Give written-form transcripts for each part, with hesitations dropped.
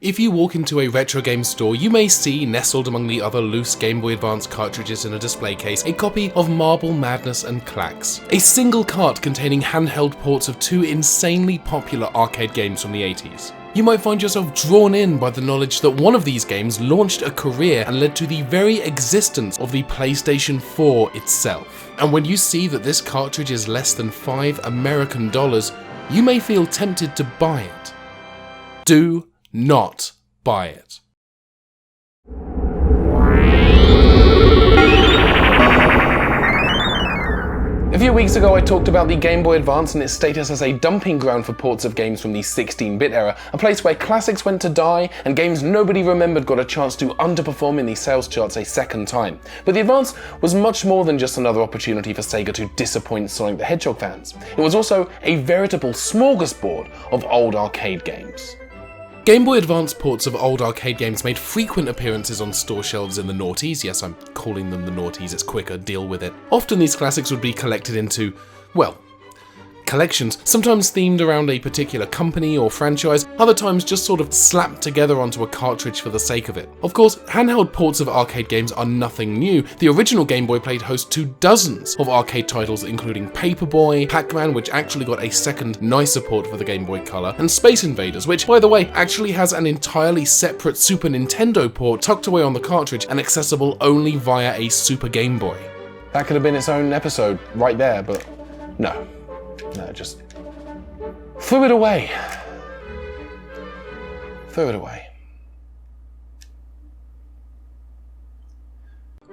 If you walk into a retro game store, you may see, nestled among the other loose Game Boy Advance cartridges in a display case, a copy of Marble Madness and Clax, a single cart containing handheld ports of two insanely popular arcade games from the 80s. You might find yourself drawn in by the knowledge that one of these games launched a career and led to the very existence of the PlayStation 4 itself. And when you see that this cartridge is less than $5 American, you may feel tempted to buy it. Do not buy it. A few weeks ago I talked about the Game Boy Advance and its status as a dumping ground for ports of games from the 16-bit era, a place where classics went to die and games nobody remembered got a chance to underperform in the sales charts a second time. But the Advance was much more than just another opportunity for Sega to disappoint Sonic the Hedgehog fans. It was also a veritable smorgasbord of old arcade games. Game Boy Advance ports of old arcade games made frequent appearances on store shelves in the noughties. Yes, I'm calling them the noughties, it's quicker, deal with it. Often these classics would be collected into, well, collections, sometimes themed around a particular company or franchise, other times just sort of slapped together onto a cartridge for the sake of it. Of course, handheld ports of arcade games are nothing new. The original Game Boy played host to dozens of arcade titles including Paperboy, Pac-Man, which actually got a second nicer port for the Game Boy Color, and Space Invaders, which, by the way, actually has an entirely separate Super Nintendo port tucked away on the cartridge and accessible only via a Super Game Boy. That could have been its own episode right there, but no. No, just threw it away. Threw it away.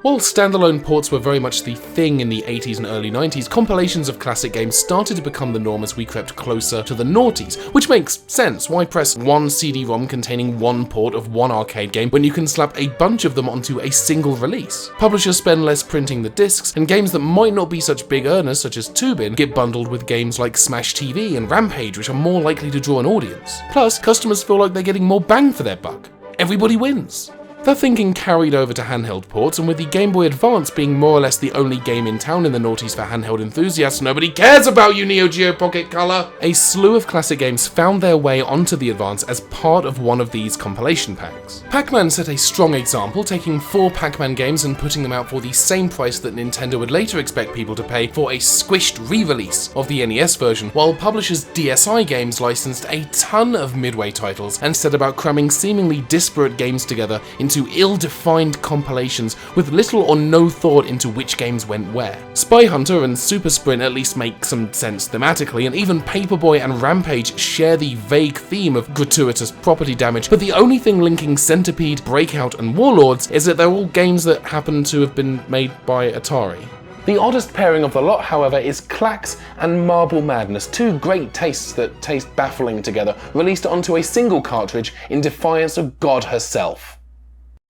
While standalone ports were very much the thing in the 80s and early 90s, compilations of classic games started to become the norm as we crept closer to the noughties, which makes sense. Why press one CD-ROM containing one port of one arcade game when you can slap a bunch of them onto a single release? Publishers spend less printing the discs, and games that might not be such big earners, such as Tubin, get bundled with games like Smash TV and Rampage, which are more likely to draw an audience. Plus, customers feel like they're getting more bang for their buck. Everybody wins. That thinking carried over to handheld ports, and with the Game Boy Advance being more or less the only game in town in the noughties for handheld enthusiasts, nobody cares about you, Neo Geo Pocket Color! A slew of classic games found their way onto the Advance as part of one of these compilation packs. Pac-Man set a strong example, taking 4 Pac-Man games and putting them out for the same price that Nintendo would later expect people to pay for a squished re-release of the NES version, while publishers DSi Games licensed a ton of Midway titles and set about cramming seemingly disparate games together into ill-defined compilations with little or no thought into which games went where. Spy Hunter and Super Sprint at least make some sense thematically, and even Paperboy and Rampage share the vague theme of gratuitous property damage, but the only thing linking Centipede, Breakout, and Warlords is that they're all games that happen to have been made by Atari. The oddest pairing of the lot, however, is Clax and Marble Madness, two great tastes that taste baffling together, released onto a single cartridge in defiance of God herself.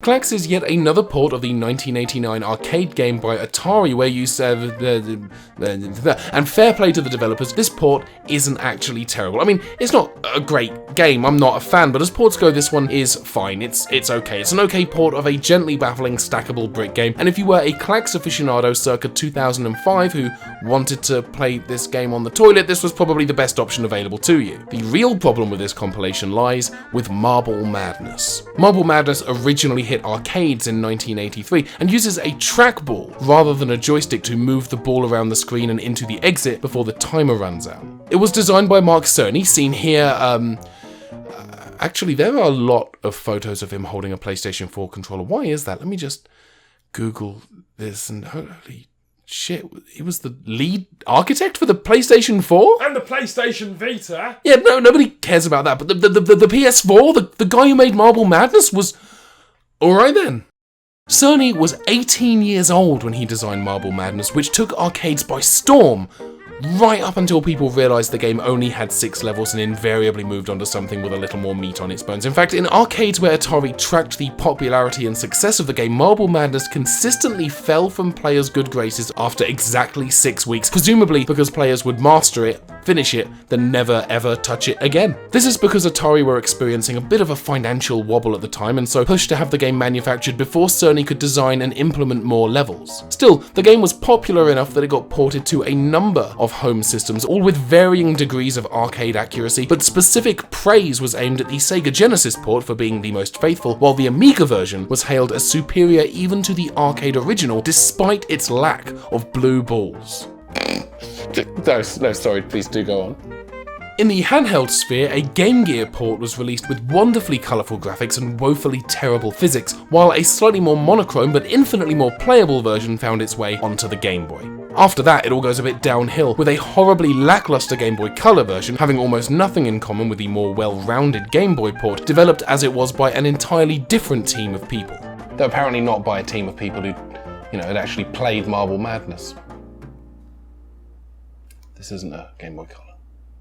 Clax is yet another port of the 1989 arcade game by Atari where you said, and fair play to the developers, this port isn't actually terrible. I mean, it's not a great game, I'm not a fan, but as ports go, this one is fine. It's okay. It's an okay port of a gently baffling stackable brick game, and if you were a Clax aficionado circa 2005 who wanted to play this game on the toilet, this was probably the best option available to you. The real problem with this compilation lies with Marble Madness. Marble Madness originally hit arcades in 1983 and uses a trackball rather than a joystick to move the ball around the screen and into the exit before the timer runs out. It was designed by Mark Cerny, seen here. Actually, there are a lot of photos of him holding a PlayStation 4 controller. Why is that? Let me just Google this, and holy shit, he was the lead architect for the PlayStation 4? And the PlayStation Vita? Yeah, no, nobody cares about that, but the PS4, the guy who made Marble Madness was... Alright then. Cerny was 18 years old when he designed Marble Madness, which took arcades by storm, right up until people realised the game only had 6 levels and invariably moved on to something with a little more meat on its bones. In fact, in arcades where Atari tracked the popularity and success of the game, Marble Madness consistently fell from players' good graces after exactly 6 weeks, presumably because players would master it finish it, then never ever touch it again. This is because Atari were experiencing a bit of a financial wobble at the time, and so pushed to have the game manufactured before Cerny could design and implement more levels. Still, the game was popular enough that it got ported to a number of home systems, all with varying degrees of arcade accuracy, but specific praise was aimed at the Sega Genesis port for being the most faithful, while the Amiga version was hailed as superior even to the arcade original, despite its lack of blue balls. No, sorry, please do go on. In the handheld sphere, a Game Gear port was released with wonderfully colourful graphics and woefully terrible physics, while a slightly more monochrome but infinitely more playable version found its way onto the Game Boy. After that, it all goes a bit downhill, with a horribly lackluster Game Boy Color version having almost nothing in common with the more well-rounded Game Boy port, developed as it was by an entirely different team of people. Though apparently not by a team of people who, had actually played Marble Madness. This isn't a Game Boy Color.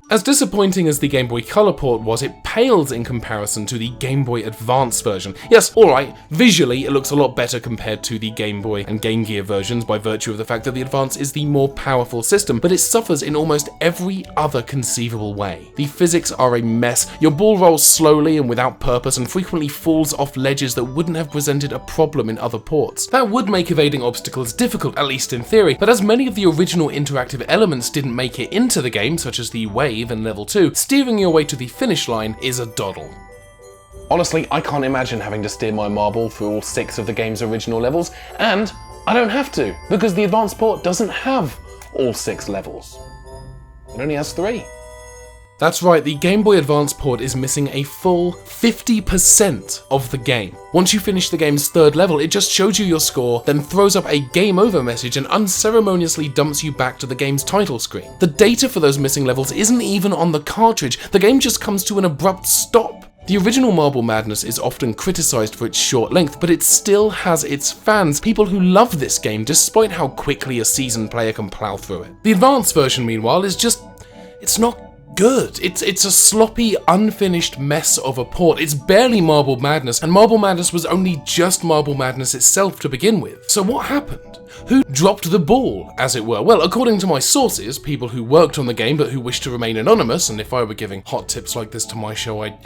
As disappointing as the Game Boy Color port was, it pales in comparison to the Game Boy Advance version. Yes, alright, visually it looks a lot better compared to the Game Boy and Game Gear versions by virtue of the fact that the Advance is the more powerful system, but it suffers in almost every other conceivable way. The physics are a mess, your ball rolls slowly and without purpose and frequently falls off ledges that wouldn't have presented a problem in other ports. That would make evading obstacles difficult, at least in theory, but as many of the original interactive elements didn't make it into the game, such as the wave and level 2, steering your way to the finish line is a doddle. Honestly, I can't imagine having to steer my marble through all 6 of the game's original levels, and I don't have to, because the Advanced port doesn't have all 6 levels. It only has 3. That's right, the Game Boy Advance port is missing a full 50% of the game. Once you finish the game's 3rd level, it just shows you your score, then throws up a game over message and unceremoniously dumps you back to the game's title screen. The data for those missing levels isn't even on the cartridge, the game just comes to an abrupt stop. The original Marble Madness is often criticised for its short length, but it still has its fans, people who love this game despite how quickly a seasoned player can plow through it. The Advanced version, meanwhile, it's not good. It's a sloppy, unfinished mess of a port. It's barely Marble Madness, and Marble Madness was only just Marble Madness itself to begin with. So what happened? Who dropped the ball, as it were? Well, according to my sources, people who worked on the game but who wish to remain anonymous, and if I were giving hot tips like this to my show, I'd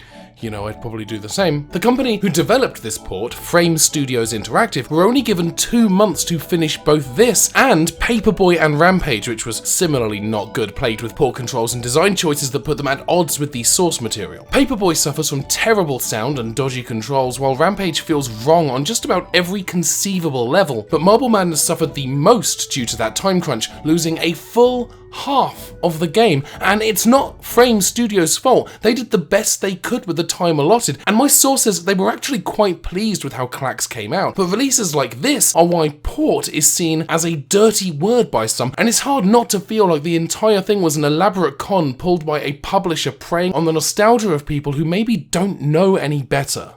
probably do the same. The company who developed this port, Frame Studios Interactive, were only given 2 months to finish both this and Paperboy and Rampage, which was similarly not good, plagued with poor controls and design choices that put them at odds with the source material. Paperboy suffers from terrible sound and dodgy controls, while Rampage feels wrong on just about every conceivable level, but Marble Madness suffered the most due to that time crunch, losing a full half of the game, and it's not Frame Studios' fault. They did the best they could with the time allotted, and my source says they were actually quite pleased with how Clax came out, but releases like this are why port is seen as a dirty word by some, and it's hard not to feel like the entire thing was an elaborate con pulled by a publisher preying on the nostalgia of people who maybe don't know any better.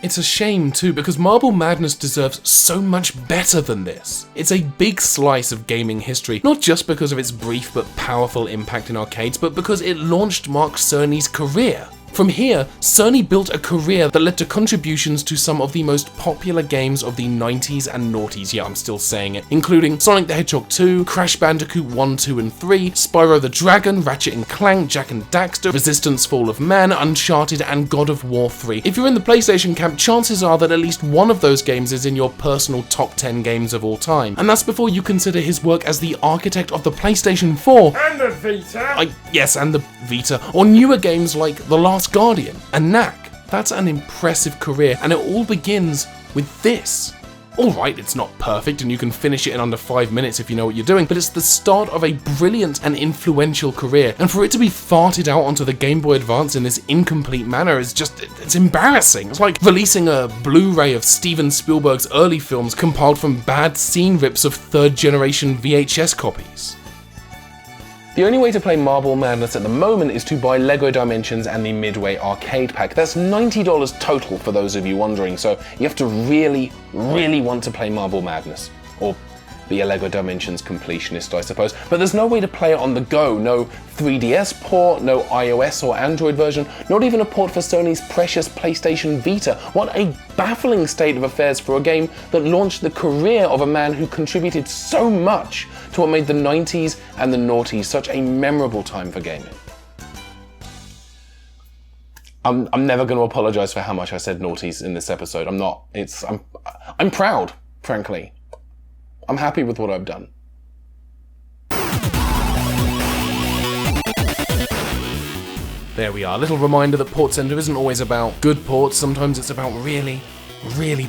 It's a shame too, because Marble Madness deserves so much better than this. It's a big slice of gaming history, not just because of its brief but powerful impact in arcades, but because it launched Mark Cerny's career. From here, Cerny built a career that led to contributions to some of the most popular games of the 90s and noughties, yeah, I'm still saying it, including Sonic the Hedgehog 2, Crash Bandicoot 1, 2 and 3, Spyro the Dragon, Ratchet and Clank, Jak and Daxter, Resistance Fall of Man, Uncharted and God of War 3. If you're in the PlayStation camp, chances are that at least one of those games is in your personal top 10 games of all time. And that's before you consider his work as the architect of the PlayStation 4. And the Vita! Yes, and the Vita, or newer games like The Last Guardian and Knack. That's an impressive career, and it all begins with this. Alright, it's not perfect and you can finish it in under 5 minutes if you know what you're doing, but it's the start of a brilliant and influential career, and for it to be farted out onto the Game Boy Advance in this incomplete manner is it's embarrassing. It's like releasing a Blu-ray of Steven Spielberg's early films compiled from bad scene rips of 3rd generation VHS copies. The only way to play Marble Madness at the moment is to buy LEGO Dimensions and the Midway Arcade Pack. That's $90 total for those of you wondering, so you have to really, really want to play Marble Madness. Or be a LEGO Dimensions completionist, I suppose. But there's no way to play it on the go. No 3DS port, no iOS or Android version, not even a port for Sony's precious PlayStation Vita. What a baffling state of affairs for a game that launched the career of a man who contributed so much to what made the 90s and the noughties such a memorable time for gaming. I'm never going to apologize for how much I said noughties in this episode. I'm proud, frankly. I'm happy with what I've done. There we are. A little reminder that PortsCenter isn't always about good ports. Sometimes it's about really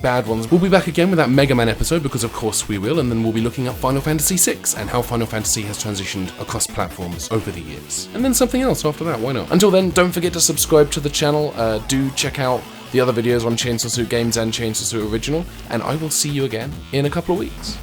bad ones. We'll be back again with that Mega Man episode, because of course we will, and then we'll be looking at Final Fantasy VI and how Final Fantasy has transitioned across platforms over the years. And then something else after that, why not? Until then, don't forget to subscribe to the channel. Do check out the other videos on Chainsaw Suit Games and Chainsaw Suit Original, and I will see you again in a couple of weeks.